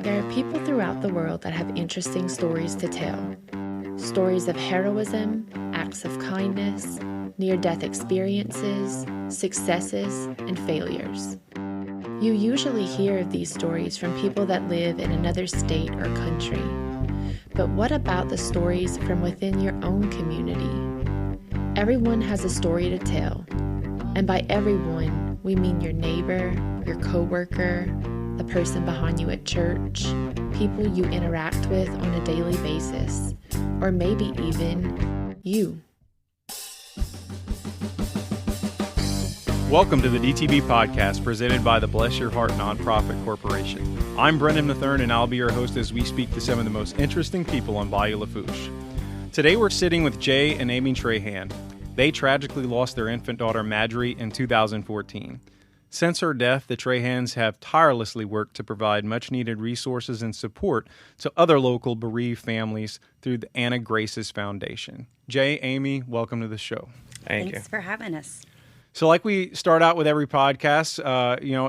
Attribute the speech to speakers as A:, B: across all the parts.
A: There are people throughout the world that have interesting stories to tell. Stories of heroism, acts of kindness, near-death experiences, successes, and failures. You usually hear of these stories from people that live in another state or country. But what about the stories from within your own community? Everyone has a story to tell. And by everyone, we mean your neighbor, your coworker, the person behind you at church, people you interact with on a daily basis, or maybe even you.
B: Welcome to the DTB Podcast, presented by the Bless Your Heart Nonprofit Corporation. I'm Brennan Matherne, and I'll be your host as we speak to some of the most interesting people on Bayou Lafourche. Today we're sitting with Jay and Amy Trahan. They tragically lost their infant daughter, Maddry, in 2014. Since her death, the Trahans have tirelessly worked to provide much-needed resources and support to other local bereaved families through the Maddry Grace's Foundation. Jay, Amy, welcome to the show.
C: Thanks for having us.
B: So like we start out with every podcast,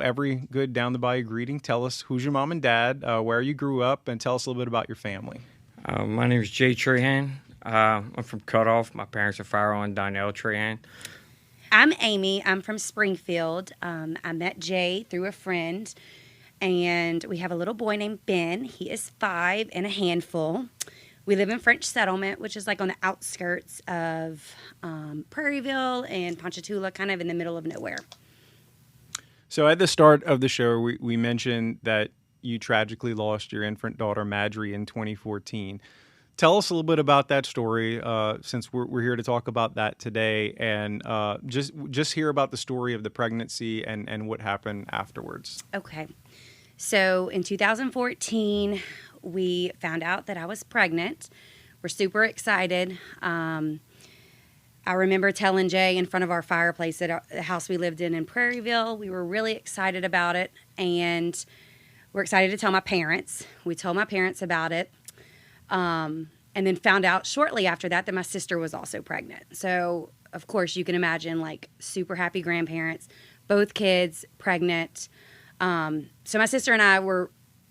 B: every good Down the Bayou greeting, tell us who's your mom and dad, where you grew up, and tell us a little bit about your family.
D: My name is Jay Trahan. I'm from Cutoff. My parents are Farrell and Donnell Trahan.
C: I'm Amy. I'm from Springfield. I met Jay through a friend, and we have a little boy named Ben. He is 5 and a handful. We live in French Settlement, which is like on the outskirts of Prairieville and Ponchatoula, kind of in the middle of nowhere.
B: So at the start of the show, we mentioned that you tragically lost your infant daughter, Maddry, in 2014. Tell us a little bit about that story, since we're here to talk about that today, and just hear about the story of the pregnancy and what happened afterwards.
C: Okay. So in 2014, we found out that I was pregnant. We're super excited. I remember telling Jay in front of our fireplace at the house we lived in Prairieville. We were really excited about it, and we're excited to tell my parents. We told my parents about it. And then found out shortly after that my sister was also pregnant. So, of course, you can imagine, like, super happy grandparents, both kids pregnant. So my sister and I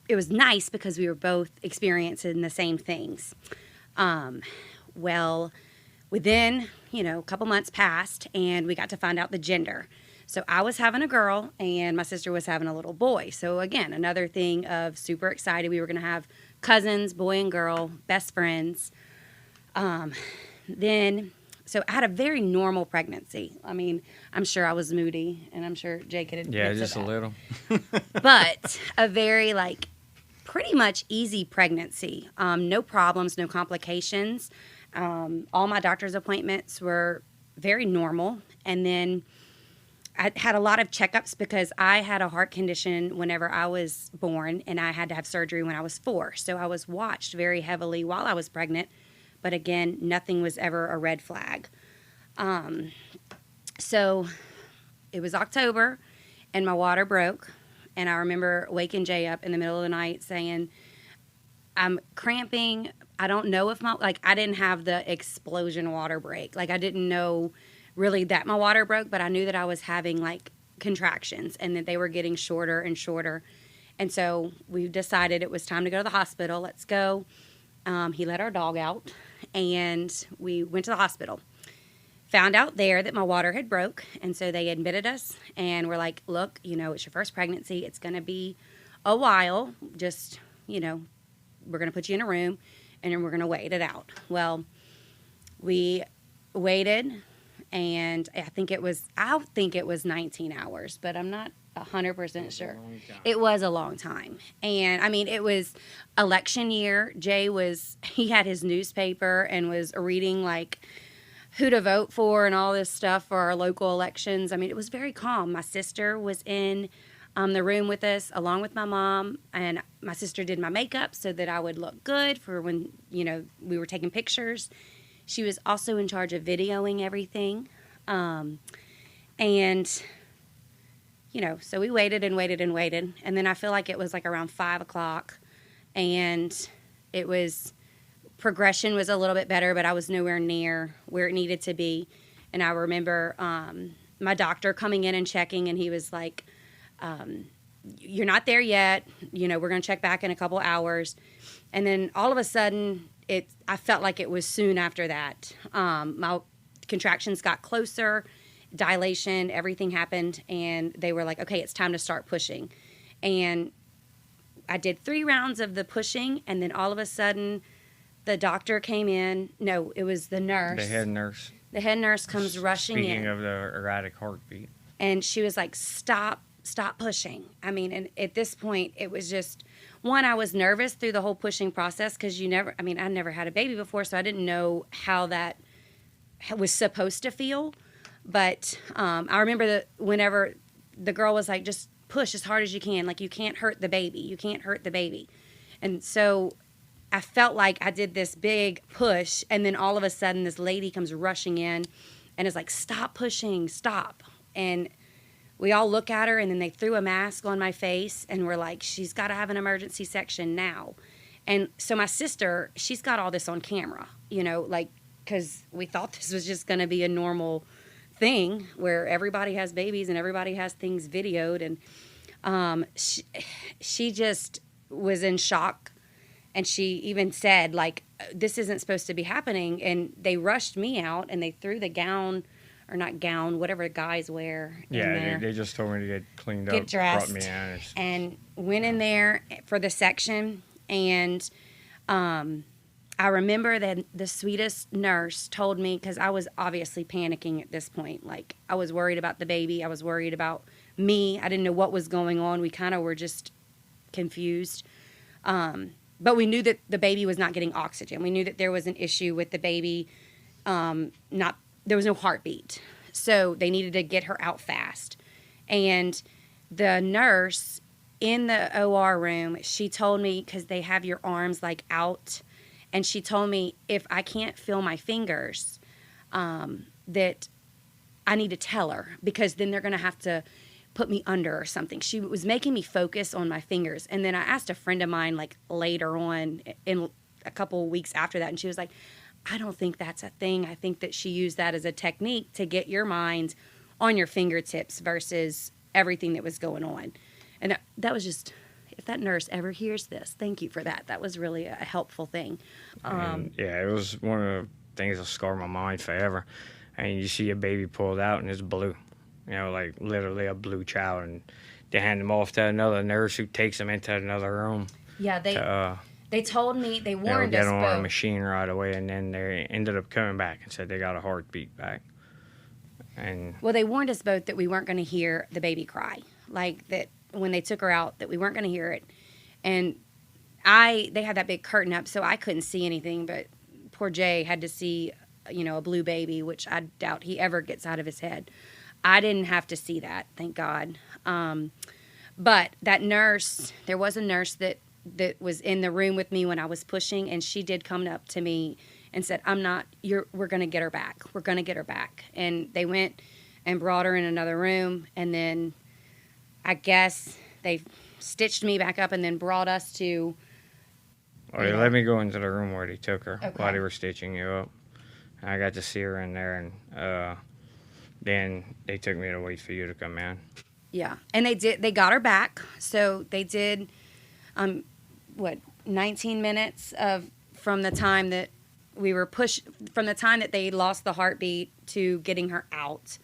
C: it was nice because we were both experiencing the same things. Well, within, a couple months passed, and we got to find out the gender. So I was having a girl, and my sister was having a little boy. So, again, another thing of super excited. We were going to have cousins, boy and girl, best friends. So I had a very normal pregnancy. I mean, I'm sure I was moody, and I'm sure Jay could admit to that.
D: Yeah, just a little.
C: But a very, pretty much easy pregnancy. No problems, no complications. All my doctor's appointments were very normal. And then I had a lot of checkups because I had a heart condition whenever I was born, and I had to have surgery when I was 4. So I was watched very heavily while I was pregnant. But again, nothing was ever a red flag. So it was October, and my water broke. And I remember waking Jay up in the middle of the night saying, I'm cramping. I don't know if I didn't have the explosion water break. I didn't know really that my water broke, but I knew that I was having contractions and that they were getting shorter and shorter. And so we decided it was time to go to the hospital. Let's go. He let our dog out, and we went to the hospital. Found out there that my water had broke, and so they admitted us, and we're like, look, it's your first pregnancy. It's going to be a while. Just, we're going to put you in a room, and then we're going to wait it out. Well, we waited. And I think it was 19 hours, but I'm not 100% sure. It was a long time. And I mean, it was election year. Jay he had his newspaper and was reading who to vote for and all this stuff for our local elections. I mean, it was very calm. My sister was in the room with us along with my mom, and my sister did my makeup so that I would look good for when, we were taking pictures. She was also in charge of videoing everything. So we waited and waited and waited. And then I feel like it was around 5 o'clock, and progression was a little bit better, but I was nowhere near where it needed to be. And I remember my doctor coming in and checking, and he was like, you're not there yet. You know, we're going to check back in a couple hours. And then all of a sudden, I felt like it was soon after that. My contractions got closer, dilation, everything happened, and they were like, okay, it's time to start pushing. And I did 3 rounds of the pushing, and then all of a sudden, the doctor came in. No, it was the nurse.
D: The head nurse.
C: The head nurse comes rushing in.
D: Speaking of the erratic heartbeat.
C: And she was like, stop pushing. I mean, and at this point, it was just, one, I was nervous through the whole I never had a baby before, so I didn't know how that was supposed to feel. But I remember whenever the girl was like, just push as hard as you can. Like, you can't hurt the baby. You can't hurt the baby. And so I felt like I did this big push, and then all of a sudden this lady comes rushing in and is like, stop pushing, stop. And we all look at her, and then they threw a mask on my face, and we're like, she's got to have an emergency section now. And so my sister, she's got all this on camera, you know, like, because we thought this was just going to be a normal thing where everybody has babies and everybody has things videoed. And she just was in shock. And she even said, like, this isn't supposed to be happening. And they rushed me out, and they threw the gown, or not gown, whatever guys wear.
D: Yeah, they just told me to get cleaned
C: get
D: up,
C: dressed,
D: brought me in.
C: And went in there for the section. And I remember that the sweetest nurse told me, because I was obviously panicking at this point. Like, I was worried about the baby. I was worried about me. I didn't know what was going on. We kind of were just confused. But we knew that the baby was not getting oxygen. We knew that there was an issue with the baby. There was no heartbeat. So they needed to get her out fast. And the nurse in the OR room, she told me, because they have your arms like out, and she told me if I can't feel my fingers, that I need to tell her, because then they're going to have to put me under or something. She was making me focus on my fingers. And then I asked a friend of mine, like, later on in a couple of weeks after that, and she was like, I don't think that's a thing. I think that she used that as a technique to get your mind on your fingertips versus everything that was going on. And that was just, if that nurse ever hears this, thank you for that. That was really a helpful thing.
D: Yeah, it was one of the things that scarred my mind forever. And you see a baby pulled out, and it's blue. You know, like literally a blue child, and they hand them off to another nurse who takes them into another room.
C: Yeah, they told me, they warned us
D: get on
C: both.
D: a machine right away, and then they ended up coming back and said they got a heartbeat back. And
C: well, they warned us both that we weren't going to hear the baby cry, like that when they took her out, that we weren't going to hear it. And they had that big curtain up, so I couldn't see anything. But poor Jay had to see, you know, a blue baby, which I doubt he ever gets out of his head. I didn't have to see that, thank God. But that nurse, there was a nurse that was in the room with me when I was pushing, and she did come up to me and said, we're going to get her back. We're going to get her back. And they went and brought her in another room, and then I guess they stitched me back up and then brought us to...
D: Well, they let me go into the room where they took her
C: Okay.
D: while they were stitching you up. And I got to see her in there, and then they took me to wait for you to come in.
C: Yeah, and they got her back. So they did, 19 minutes from the time that from the time that they lost the heartbeat to getting her out.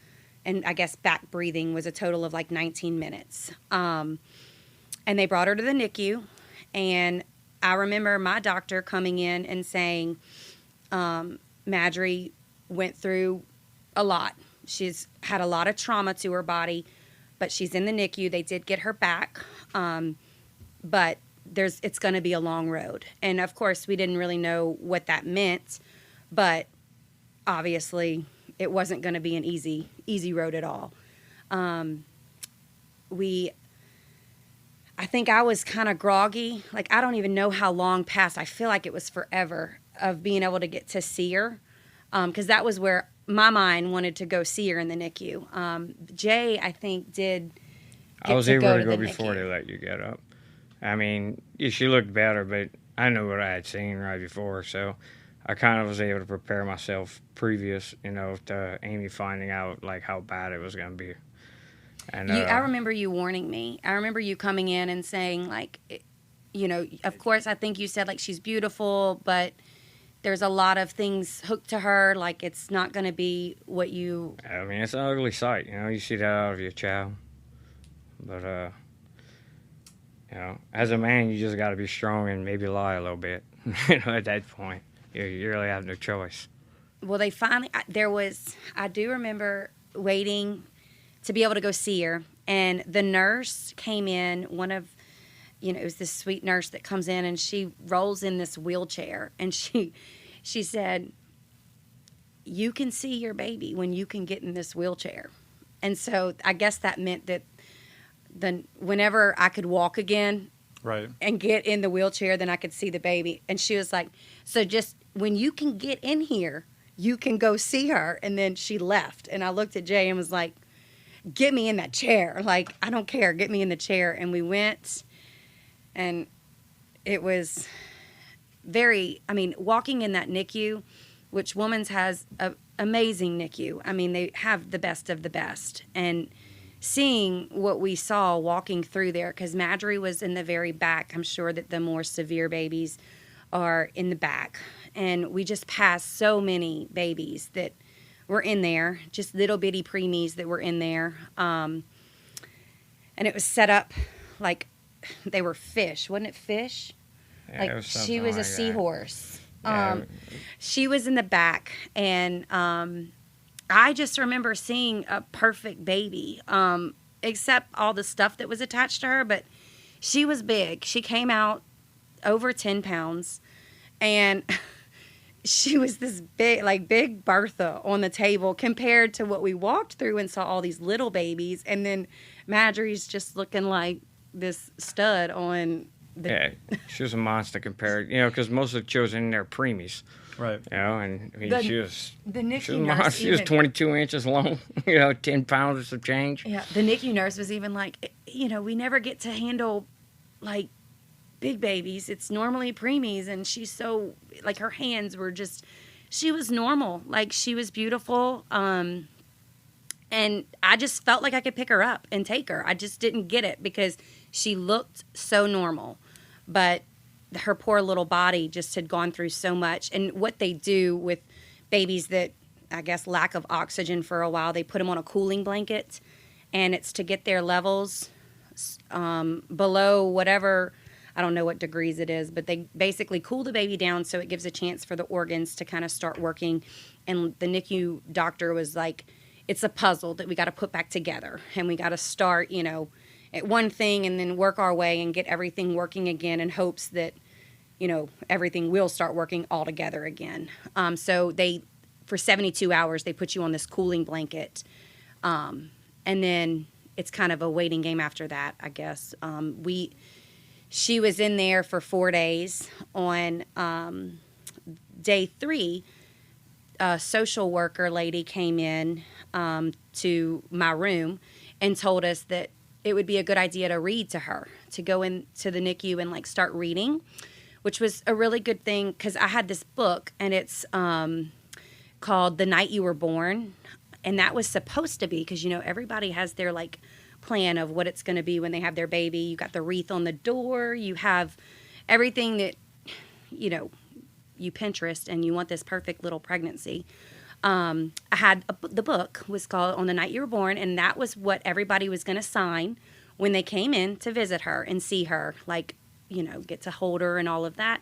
C: And I guess back breathing was a total of like 19 minutes. And they brought her to the NICU. And I remember my doctor coming in and saying, Maddry went through a lot. She's had a lot of trauma to her body, but she's in the NICU. They did get her back, but it's going to be a long road. And, of course, we didn't really know what that meant, but obviously it wasn't going to be an easy road at all. I think I was kind of groggy. Like, I don't even know how long passed. I feel like it was forever of being able to get to see her, because that was where my mind wanted to go see her in the NICU. Jay, I think, did
D: I was able to go
C: the
D: before
C: NICU.
D: they let you get up. I mean, she looked better, but I knew what I had seen right before, so I kind of was able to prepare myself previous, to Amy finding out, like, how bad it was going to be. And
C: I remember you warning me. I remember you coming in and saying, like, you know, of course, I think you said, like, she's beautiful, but there's a lot of things hooked to her. Like, it's not going to be what you...
D: I mean, it's an ugly sight. You know, you see that out of your child. But, you know, as a man, you just got to be strong and maybe lie a little bit. You know, at that point, you really have no choice.
C: Well, they finally... I do remember waiting to be able to go see her. And the nurse came in, it was this sweet nurse that comes in, and she rolls in this wheelchair, and she said, "You can see your baby when you can get in this wheelchair." And so I guess that meant that whenever I could walk again,
B: right,
C: and get in the wheelchair, then I could see the baby. And she was like, "So just when you can get in here, you can go see her." And then she left, and I looked at Jay and was like, "Get me in that chair. Like, I don't care. Get me in the chair." And we went. And it was walking in that NICU, which Woman's has an amazing NICU. I mean, they have the best of the best. And seeing what we saw walking through there, because Maddry was in the very back. I'm sure that the more severe babies are in the back. And we just passed so many babies that were in there, just little bitty preemies that were in there. And it was set up like... They were fish, wasn't it fish?
D: Yeah,
C: like she was
D: like
C: a seahorse.
D: Yeah.
C: She was in the back, and I just remember seeing a perfect baby, except all the stuff that was attached to her. But she was big. She came out over 10 pounds, and she was this big Bertha on the table compared to what we walked through and saw all these little babies, and then Maddry's just looking like this stud on the...
D: Yeah, she was a monster compared, you know, because most of the children in there are preemies.
B: Right.
D: You know, and I mean,
C: The
D: she was
C: NICU nurse.
D: She was 22 inches long, you know, 10 pounds of change.
C: Yeah, the NICU nurse was even like, you know, we never get to handle, like, big babies. It's normally preemies, and she's so, like, her hands were just, she was normal. Like, she was beautiful, and I just felt like I could pick her up and take her. I just didn't get it because she looked so normal. But her poor little body just had gone through so much. And what they do with babies that, I guess, lack of oxygen for a while, they put them on a cooling blanket. And it's to get their levels below whatever, I don't know what degrees it is, but they basically cool the baby down so it gives a chance for the organs to kind of start working. And the NICU doctor was like, it's a puzzle that we got to put back together, and we got to start, you know, at one thing and then work our way and get everything working again in hopes that, you know, everything will start working all together again. So for 72 hours, they put you on this cooling blanket. And then it's kind of a waiting game after that, I guess. She was in there for 4 days. On day 3, a social worker lady came in to my room and told us that it would be a good idea to read to her, to go into the NICU and, like, start reading, which was a really good thing because I had this book, and it's called The Night You Were Born, and that was supposed to be, because, you know, everybody has their, like, plan of what it's going to be when they have their baby. You got the wreath on the door, you have everything that, you know, you Pinterest and you want this perfect little pregnancy. I had the book was called On the Night You Were Born, and that was what everybody was going to sign when they came in to visit her and see her, like, you know, get to hold her and all of that.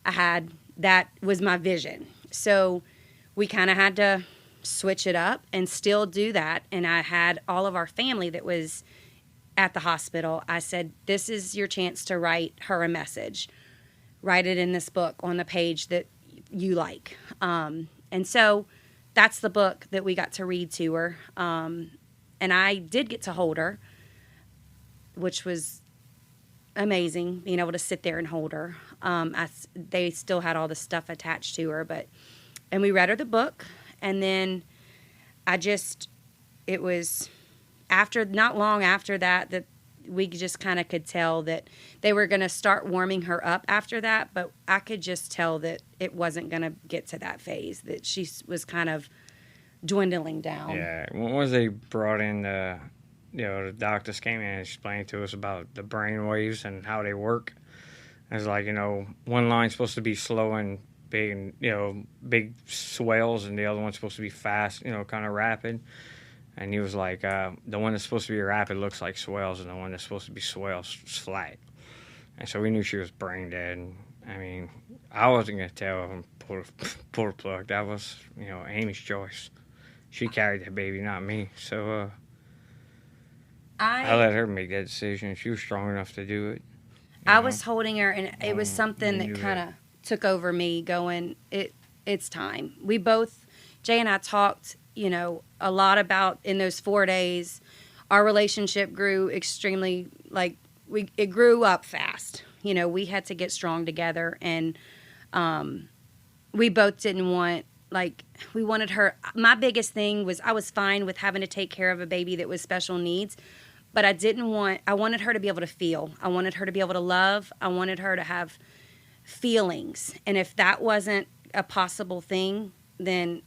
C: That was my vision. So we kind of had to switch it up and still do that. And I had all of our family that was at the hospital. I said, this is your chance to write her a message. Write it in this book on the page that you like. And so that's the book that we got to read to her. And I did get to hold her, which was amazing, being able to sit there and hold her. They still had all the stuff attached to her, and we read her the book. And then it was not long after that we just kind of could tell that they were going to start warming her up after that, but I could just tell that it wasn't going to get to that phase, that she was kind of dwindling down.
D: Yeah, once they brought in the the doctors came in and explained to us about the brain waves and how they work. It's like, one line's supposed to be slow and big and, big swells, and the other one's supposed to be fast, kind of rapid. And he was like, the one that's supposed to be rapid looks like swells, and the one that's supposed to be swells is flat. And so we knew she was brain dead. And, I mean, I wasn't going to tell him pull the plug. That was, Amy's choice. She carried the baby, not me. So I let her make that decision. She was strong enough to do it.
C: I was holding her, and it was something that kind of took over me going, it's time. We both, Jay and I talked, a lot about in those 4 days. Our relationship grew extremely, it grew up fast. We had to get strong together, and we both didn't want, we wanted her. My biggest thing was I was fine with having to take care of a baby that was special needs, but I wanted her to be able to feel. I wanted her to be able to love. I wanted her to have feelings. And if that wasn't a possible thing, then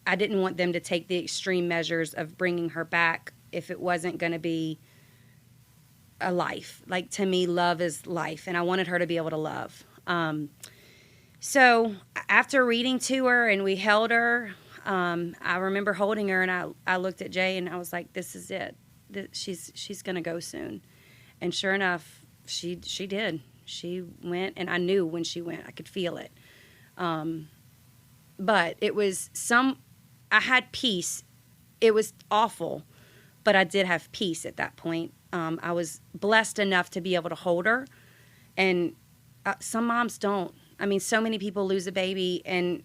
C: I didn't want them to take the extreme measures of bringing her back if it wasn't going to be a life. To me, love is life, and I wanted her to be able to love. So after reading to her and we held her, I remember holding her, and I looked at Jay and I was like, this is it. She's going to go soon. And sure enough, she did. She went, and I knew when she went. I could feel it. But it was I had peace. It was awful, but I did have peace at that point. I was blessed enough to be able to hold her, and some moms don't. I mean, so many people lose a baby, and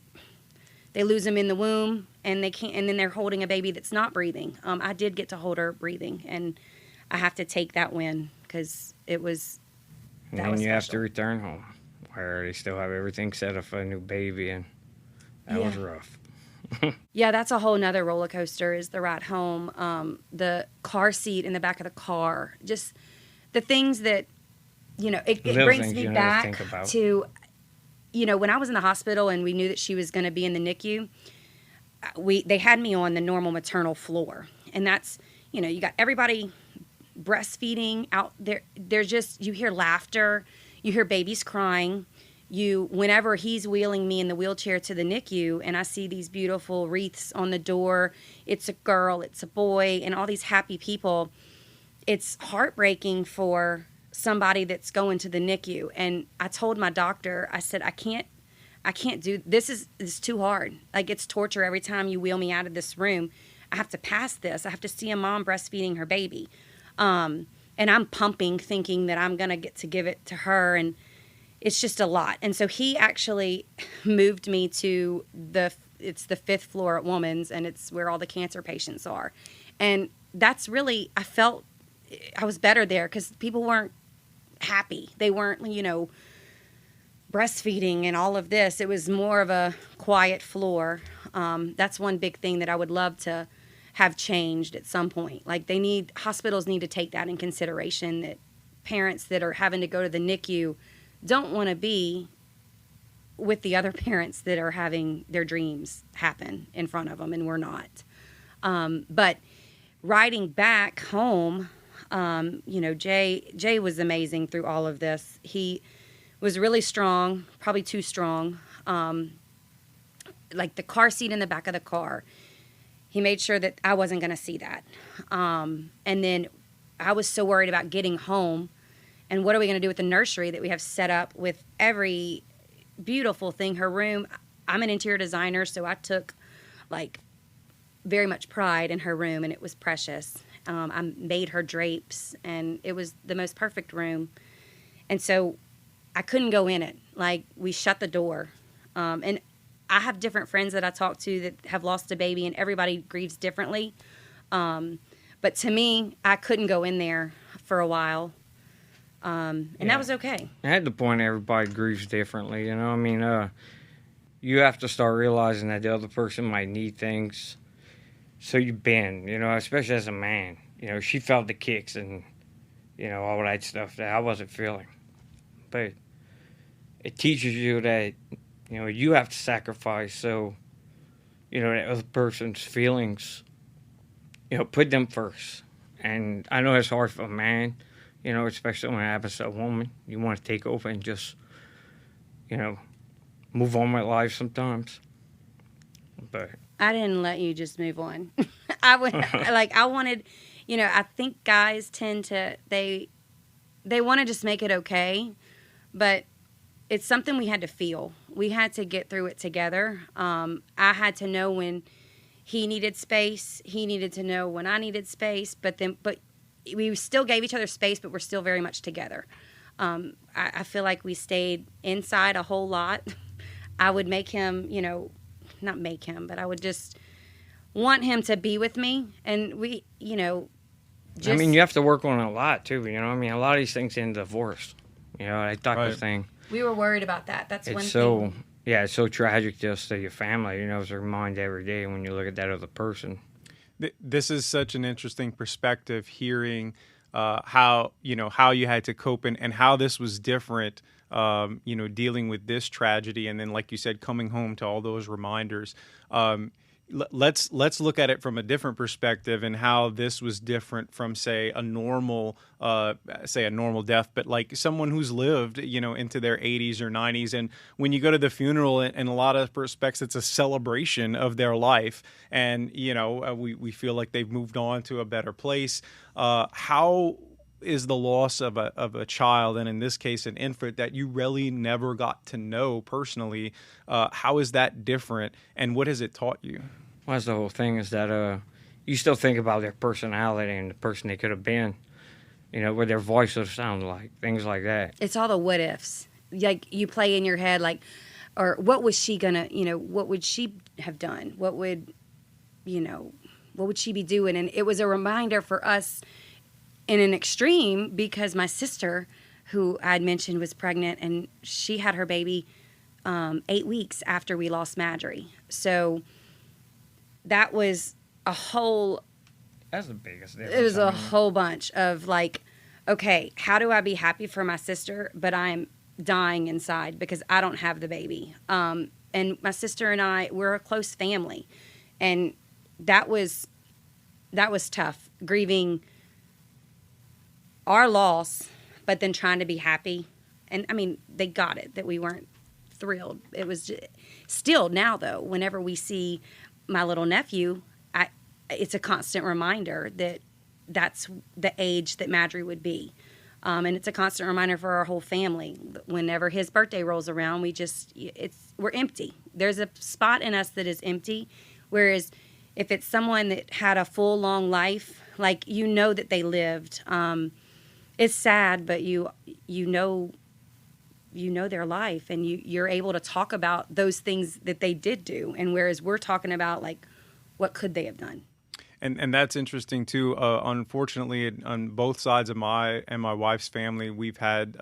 C: they lose them in the womb, and they can't, and then they're holding a baby that's not breathing. I did get to hold her breathing, and I have to take that win because it was.
D: And then you have to return home, where they still have everything set up for a new baby, and that was rough.
C: Yeah, that's a whole nother roller coaster is the ride home. The car seat in the back of the car. Just the things that, it brings me back to, when I was in the hospital and we knew that she was going to be in the NICU, they had me on the normal maternal floor. And that's, you got everybody breastfeeding out there. There's just, you hear laughter, you hear babies crying. Whenever he's wheeling me in the wheelchair to the NICU and I see these beautiful wreaths on the door, it's a girl, it's a boy, and all these happy people, it's heartbreaking for somebody that's going to the NICU. And I told my doctor, I said, I can't do, this is too hard. It's torture every time you wheel me out of this room. I have to pass this. I have to see a mom breastfeeding her baby. And I'm pumping thinking that I'm going to get to give it to her, and it's just a lot. And so he actually moved me to it's the 5th floor at Woman's, and it's where all the cancer patients are. And that's really, I felt I was better there because people weren't happy. They weren't, breastfeeding and all of this. It was more of a quiet floor. That's one big thing that I would love to have changed at some point. Hospitals need to take that in consideration, that parents that are having to go to the NICU don't want to be with the other parents that are having their dreams happen in front of them, and we're not. But riding back home, Jay was amazing through all of this. He was really strong, probably too strong. The car seat in the back of the car, he made sure that I wasn't going to see that. And then I was so worried about getting home. And what are we going to do with the nursery that we have set up with every beautiful thing? Her room, I'm an interior designer, so I took, very much pride in her room, and it was precious. I made her drapes, and it was the most perfect room. And so I couldn't go in it. We shut the door. And I have different friends that I talk to that have lost a baby, and everybody grieves differently. But to me, I couldn't go in there for a while. And that was okay.
D: At the point, everybody grieves differently, you have to start realizing that the other person might need things. So you bend, especially as a man. She felt the kicks and, all that stuff that I wasn't feeling. But it teaches you that, you have to sacrifice. So, that other person's feelings, put them first. And I know it's hard for a man, you know, especially when it happens to a woman. You want to take over and just, you know, move on with life sometimes. But
C: I didn't let you just move on. I wanted, you know, I think guys tend to, they want to just make it okay, but it's something we had to feel. We had to get through it together. I had to know when he needed space. He needed to know when I needed space, but we still gave each other space, but we're still very much together. I feel like we stayed inside a whole lot. I would make him, you know, not make him, but I would just want him to be with me. And we, you know,
D: I mean, you have to work on it a lot too, you know. I mean, a lot of these things end divorce. You know, like Dr. thing.
C: We were worried about that. That's one
D: thing.
C: thing.
D: Yeah, it's so tragic just to your family. You know, it's a reminder every day when you look at that other person.
B: This is such an interesting perspective, hearing how you had to cope and how this was different, you know, dealing with this tragedy. And then, like you said, coming home to all those reminders. Let's look at it from a different perspective and how this was different from, say, a normal death, but like someone who's lived, you know, into their 80s or 90s. And when you go to the funeral, in a lot of respects, it's a celebration of their life. And, you know, we feel like they've moved on to a better place. How is the loss of a child, and in this case an infant, that you really never got to know personally, how is that different, and what has it taught you?
D: Well, that's the whole thing, is that you still think about their personality and the person they could have been, you know, what their voice would have sounded like, things like that.
C: It's all the what ifs. Like, you play in your head, like, or what was she gonna, you know, what would she have done? What would she be doing? And it was a reminder for us in an extreme, because my sister, who I had mentioned was pregnant, and she had her baby 8 weeks after we lost Maddry. So that was a whole...
D: That's the biggest difference.
C: It was a whole bunch of like, okay, how do I be happy for my sister, but I'm dying inside because I don't have the baby? And my sister and I, we're a close family. And that was tough, grieving our loss, but then trying to be happy. And I mean, they got it, that we weren't thrilled. It was just, still now though, whenever we see my little nephew, it's a constant reminder that that's the age that Maddry would be. And it's a constant reminder for our whole family. Whenever his birthday rolls around, we're empty. There's a spot in us that is empty. Whereas if it's someone that had a full, long life, like, you know that they lived, it's sad, but you know their life, and you're able to talk about those things that they did do. And whereas we're talking about, like, what could they have done?
B: And that's interesting too. Unfortunately, on both sides of my and my wife's family, we've had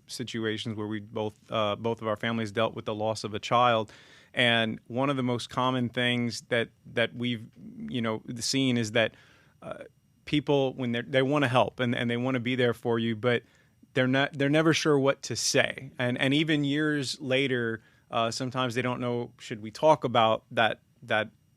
B: situations where we both of our families dealt with the loss of a child. And one of the most common things that we've, you know, seen is that people, when they want to help and they want to be there for you, but they're never sure what to say. And even years later, sometimes they don't know, should we talk about that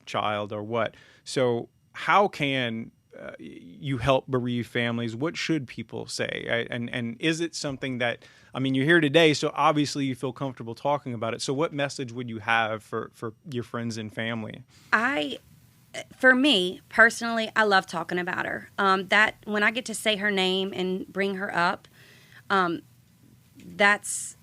B: child or what? So how can you help bereaved families? What should people say? And is it something that, I mean, you're here today, so obviously you feel comfortable talking about it. So what message would you have for your friends and family?
C: For me, personally, I love talking about her. That when I get to say her name and bring her up, it's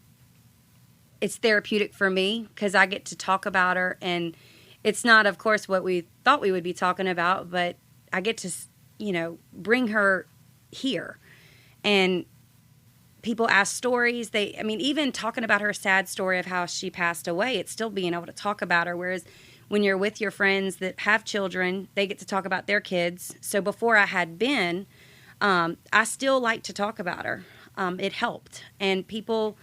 C: therapeutic for me, because I get to talk about her, and it's not, of course, what we thought we would be talking about, but I get to, you know, bring her here. And people ask stories. Even talking about her sad story of how she passed away, it's still being able to talk about her. Whereas when you're with your friends that have children, they get to talk about their kids. So before I had been, I still like to talk about her. It helped. And people,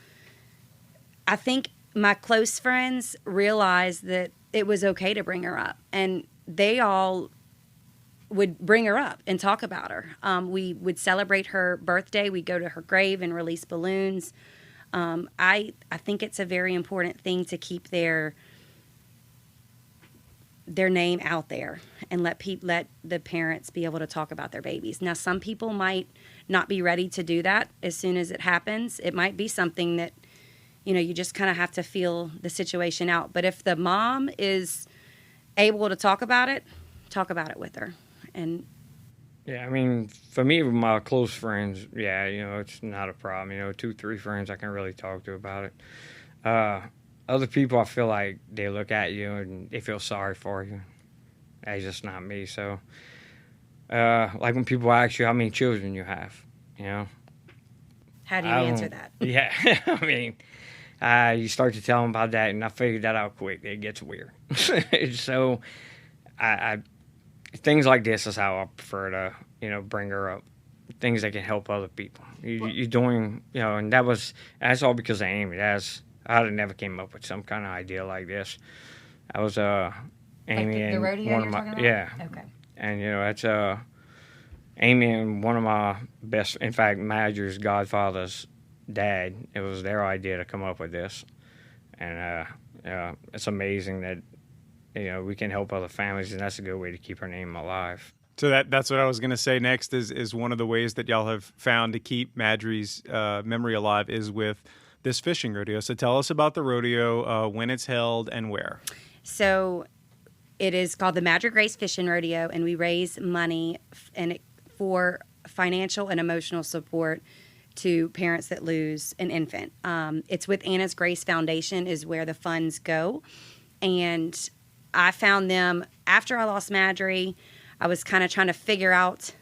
C: I think my close friends realized that it was okay to bring her up. And they all would bring her up and talk about her. We would celebrate her birthday. We'd go to her grave and release balloons. I think it's a very important thing to keep their name out there. and let the parents be able to talk about their babies. Now, some people might not be ready to do that as soon as it happens. It might be something that, you just kind of have to feel the situation out. But if the mom is able to talk about it with her. And
D: yeah, I mean, for me, with my close friends, yeah, it's not a problem. 2, 3 friends I can really talk to about it. Other people, I feel like they look at you and they feel sorry for you. That's just not me. So, like when people ask you how many children you have,
C: how do you answer that?
D: Yeah, I mean, you start to tell them about that, and I figured that out quick. It gets weird. So, I things like this is how I prefer to, bring her up. Things that can help other people. You're doing, and that's all because of Amy. I'd have never came up with some kind of idea like this. I was Amy
C: like the rodeo
D: one of my
C: talking about?
D: Yeah.
C: Okay.
D: And that's Amy and one of my best, in fact, Madry's godfather's dad. It was their idea to come up with this, and it's amazing that we can help other families, and that's a good way to keep her name alive.
B: So that's what I was going to say next is one of the ways that y'all have found to keep Maddry's memory alive is with this fishing rodeo. So tell us about the rodeo, when it's held, and where.
C: So it is called the Maddry Grace Fishing Rodeo, and we raise money for financial and emotional support to parents that lose an infant. It's with Anna's Grace Foundation is where the funds go. And I found them after I lost Maddry. I was kind of trying to figure out,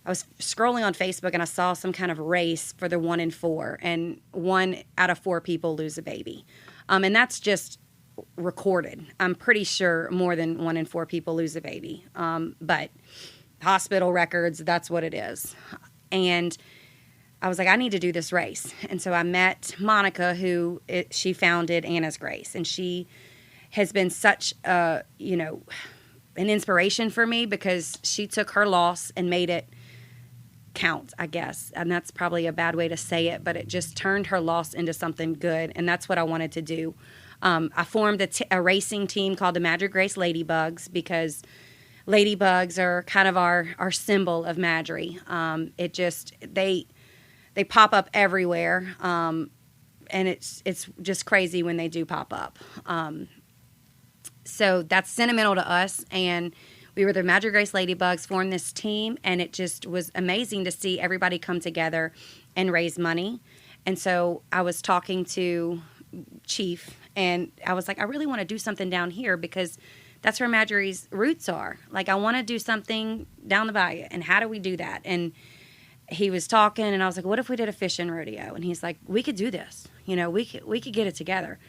C: I was scrolling on Facebook and I saw some kind of race for the 1 in 4, and 1 out of 4 people lose a baby. And that's just recorded. I'm pretty sure more than 1 in 4 people lose a baby. But hospital records, that's what it is. And I was like, I need to do this race. And so I met Monica, she founded Anna's Grace, and she has been such an inspiration for me because she took her loss and made it count, I guess. And that's probably a bad way to say it, but it just turned her loss into something good. And that's what I wanted to do. I formed a racing team called the Maddry Grace Ladybugs because ladybugs are kind of our symbol of Maddry. They pop up everywhere. And it's just crazy when they do pop up. So that's sentimental to us, and we were the Maddry Grace Ladybugs, formed this team, and it just was amazing to see everybody come together and raise money. And so I was talking to Chief, and I was like, I really want to do something down here because that's where Maddry's roots are. Like, I want to do something down the bayou, and how do we do that? And he was talking, and I was like, what if we did a fishing rodeo? And he's like, we could do this. We could get it together.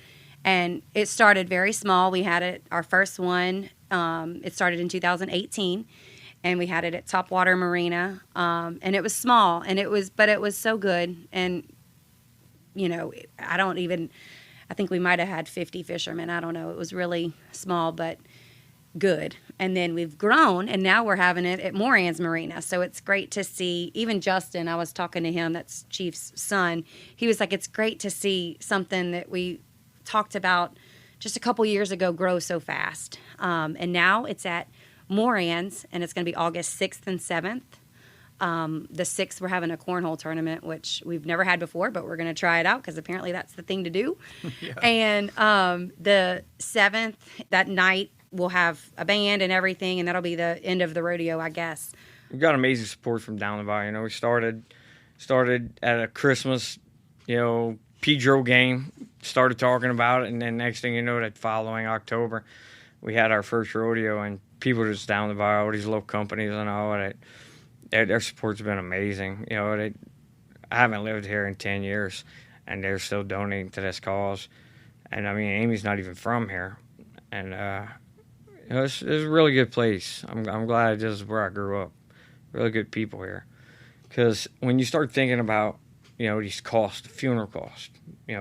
C: And it started very small. We had our first one. It started in 2018, and we had it at Topwater Marina. And it was small, but it was so good. And, I think we might have had 50 fishermen. I don't know. It was really small, but good. And then we've grown, and now we're having it at Moran's Marina. So it's great to see. Even Justin, I was talking to him, that's Chief's son. He was like, it's great to see something that we talked about just a couple years ago grow so fast. And now it's at Moran's, and it's going to be August 6th and 7th. The 6th, we're having a cornhole tournament, which we've never had before, but we're going to try it out because apparently that's the thing to do. Yeah. And the 7th, that night, we'll have a band and everything, and that'll be the end of the rodeo, I guess.
D: We got amazing support from down the valley. We started at a Christmas, Pedro game, started talking about it, and then next thing you know, that following October, we had our first rodeo, and people just down the valley, all these little companies and all that, their support's been amazing. I haven't lived here in 10 years, and they're still donating to this cause. And I mean, Amy's not even from here, and it's a really good place. I'm glad this is where I grew up. Really good people here, because when you start thinking about these costs, funeral costs,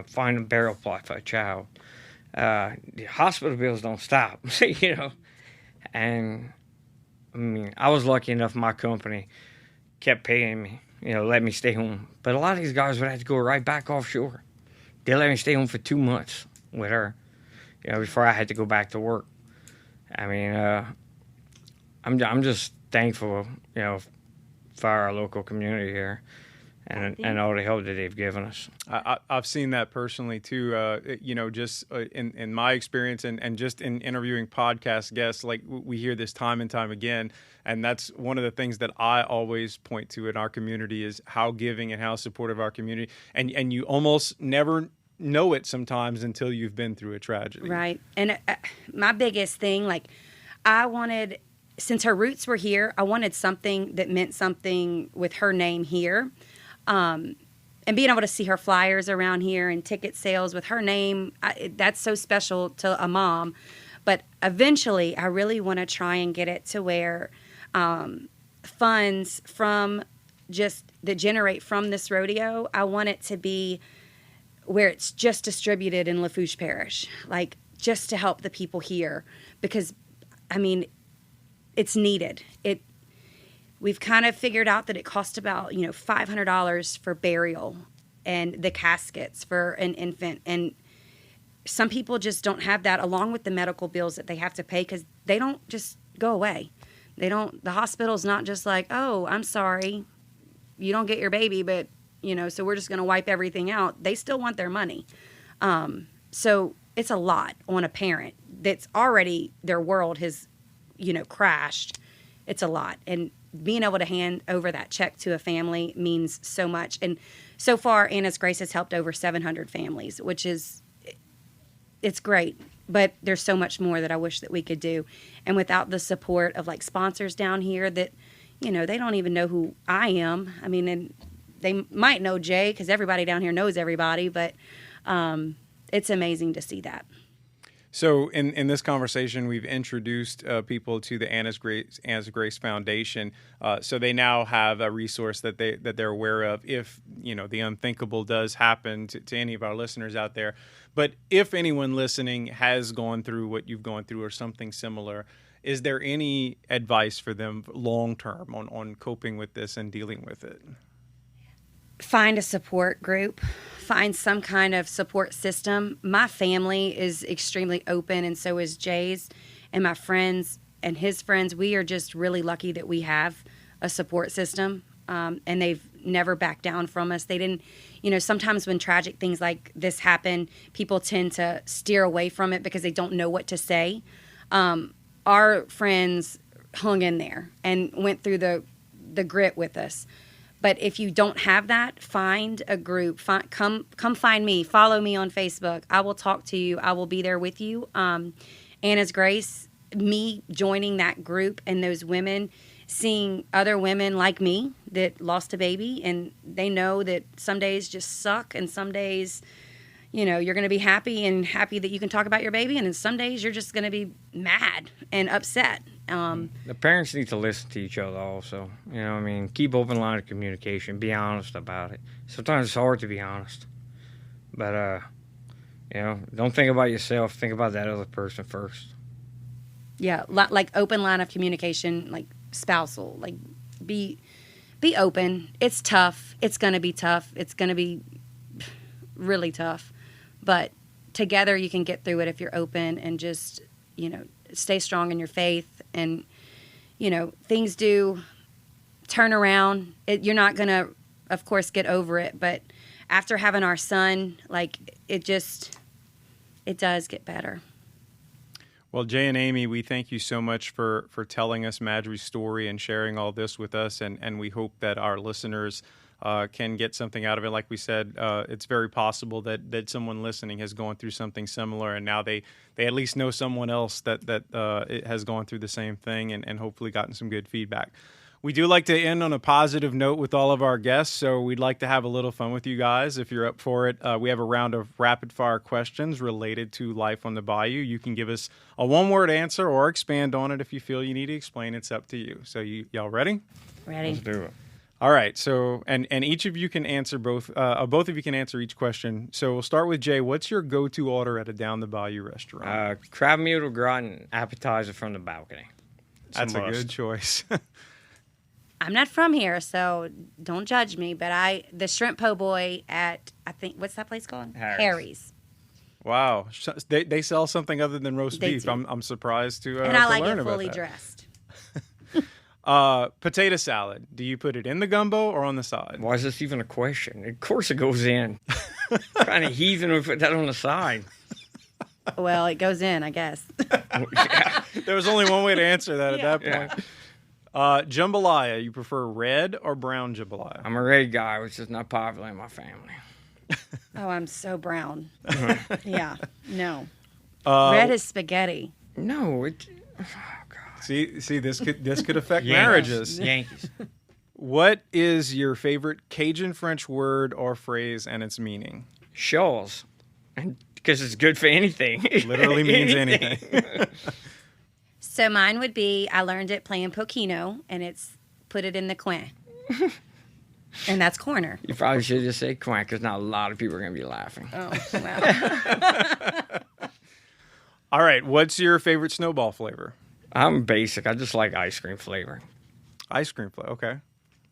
D: finding a burial plot for a child. The hospital bills don't stop, And, I mean, I was lucky enough my company kept paying me, let me stay home. But a lot of these guys would have to go right back offshore. They let me stay home for 2 months with her, before I had to go back to work. I mean, I'm just thankful, for our local community here. And all the help that they've given us.
B: I've seen that personally too. Just in my experience and just in interviewing podcast guests, like we hear this time and time again. And that's one of the things that I always point to in our community is how giving and how supportive our community. And you almost never know it sometimes until you've been through a tragedy.
C: Right. And my biggest thing, like I wanted, since her roots were here, I wanted something that meant something with her name here. And being able to see her flyers around here and ticket sales with her name, that's so special to a mom. But eventually, I really want to try and get it to where funds from that generate from this rodeo, I want it to be where it's just distributed in Lafourche Parish, like just to help the people here. Because, I mean, it's needed. We've kind of figured out that it costs about, $500 for burial and the caskets for an infant. And some people just don't have that, along with the medical bills that they have to pay, because they don't just go away. The hospital's not just like, oh, I'm sorry, you don't get your baby, but, so we're just going to wipe everything out. They still want their money. So it's a lot on a parent that's already, their world has, crashed. It's a lot. And being able to hand over that check to a family means so much. And so far, Anna's Grace has helped over 700 families, which is, it's great. But there's so much more that I wish that we could do. And without the support of like sponsors down here that, they don't even know who I am. I mean, and they might know Jay because everybody down here knows everybody, but it's amazing to see that.
B: So in this conversation, we've introduced people to the Anna's Grace Foundation. So they now have a resource that they're aware of if, the unthinkable does happen to any of our listeners out there. But if anyone listening has gone through what you've gone through or something similar, is there any advice for them long term on coping with this and dealing with it?
C: Find a support group. Find some kind of support system. My family is extremely open, and so is Jay's, and my friends and his friends. We are just really lucky that we have a support system, and they've never backed down from us. They didn't, sometimes when tragic things like this happen, people tend to steer away from it because they don't know what to say. Our friends hung in there and went through the grit with us. But if you don't have that, find a group. Come find me. Follow me on Facebook. I will talk to you. I will be there with you. Anna's Grace, me joining that group and those women, seeing other women like me that lost a baby, and they know that some days just suck, and some days, you're going to be happy that you can talk about your baby, and then some days you're just going to be mad and upset.
D: The parents need to listen to each other also. Keep open line of communication. Be honest about it. Sometimes it's hard to be honest. But, don't think about yourself. Think about that other person first.
C: Yeah, like open line of communication, like spousal. Like, be open. It's tough. It's going to be tough. It's going to be really tough. But together you can get through it if you're open and just, stay strong in your faith. And, things do turn around. You're not going to, of course, get over it. But after having our son, it does get better.
B: Well, Jay and Amy, we thank you so much for telling us Maddry's story and sharing all this with us. And we hope that our listeners can get something out of it. Like we said, it's very possible that someone listening has gone through something similar, and now they at least know someone else that it has gone through the same thing and hopefully gotten some good feedback. We do like to end on a positive note with all of our guests, so we'd like to have a little fun with you guys. If you're up for it, we have a round of rapid-fire questions related to life on the bayou. You can give us a one-word answer or expand on it if you feel you need to explain. It's up to you. So y'all ready?
C: Ready.
D: Let's do it.
B: All right. So, and each of you can answer both of you can answer each question. So we'll start with Jay. What's your go-to order at a down the bayou restaurant?
D: Crab noodle gratin appetizer from the balcony.
B: That's a good choice.
C: I'm not from here, so don't judge me, but the shrimp po' boy at, I think, what's that place called? Harry's.
B: Wow. They sell something other than roast beef.
C: Do.
B: I'm surprised to
C: and I
B: to
C: like
B: learn
C: it fully
B: about that.
C: dressed.
B: Potato salad. Do you put it in the gumbo or on the side?
D: Why is this even a question? Of course it goes in. Kind of heathen we put that on the side.
C: Well, it goes in, I guess.
D: Yeah.
B: There was only one way to answer that at that
D: Yeah.
B: point. Jambalaya. You prefer red or brown jambalaya?
D: I'm a red guy, which is not popular in my family.
C: Oh, I'm so brown. Yeah, no.
B: Uh,
C: Red is spaghetti.
D: No,
B: See, this could affect
D: Yankees.
B: marriages.
D: Yankees.
B: What is your favorite Cajun French word or phrase and its meaning?
D: Shawls. And because it's good for anything.
B: Literally means anything.
C: So mine would be, I learned it playing Pokino, and it's put it in the coin. And that's corner.
D: You probably should just say quack, because not a lot of people are going to be laughing.
C: Oh, wow.
B: All right. What's your favorite snowball flavor?
D: I'm basic. I just like ice cream flavor.
B: Ice cream flavor. Okay.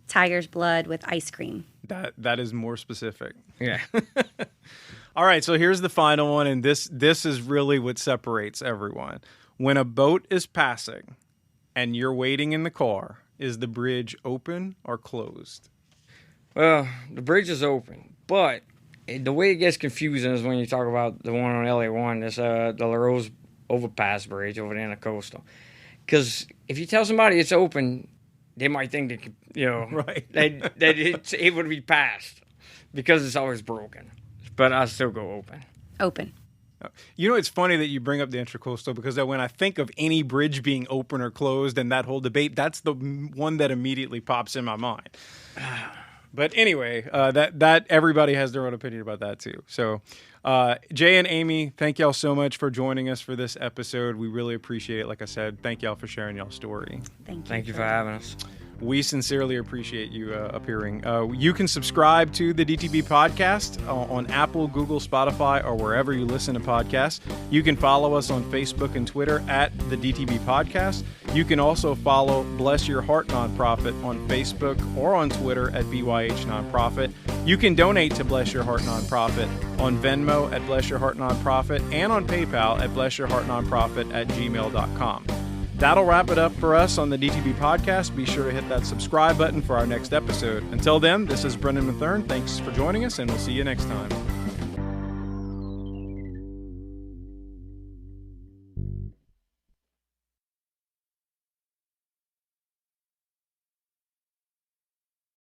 C: Tiger's blood with ice cream.
B: That is more specific.
D: Yeah.
B: All right. So here's the final one, and this is really what separates everyone. When a boat is passing and you're waiting in the car, is the bridge open or closed?
D: Well, the bridge is open, but the way it gets confusing is when you talk about the one on LA1, this the LaRose overpass bridge over there in the coastal. Because if you tell somebody it's open, they might think that,
B: Right.
D: that it's able to be passed because it's always broken. But I still go open.
C: Open.
B: You know, it's funny that you bring up the Intracoastal because when I think of any bridge being open or closed and that whole debate, that's the one that immediately pops in my mind. But anyway, that everybody has their own opinion about that too. So, Jay and Amy, thank y'all so much for joining us for this episode. We really appreciate it. Like I said, thank y'all for sharing y'all's story.
D: Thank you for having us.
B: We sincerely appreciate you appearing. You can subscribe to the DTB Podcast on Apple, Google, Spotify, or wherever you listen to podcasts. You can follow us on Facebook and Twitter at the DTB Podcast. You can also follow Bless Your Heart Nonprofit on Facebook or on Twitter at BYH Nonprofit. You can donate to Bless Your Heart Nonprofit on Venmo at Bless Your Heart Nonprofit and on PayPal at blessyourheartnonprofit@gmail.com. That'll wrap it up for us on the DTB Podcast. Be sure to hit that subscribe button for our next episode. Until then, this is Brennan Matherne. Thanks for joining us, and we'll see you next time.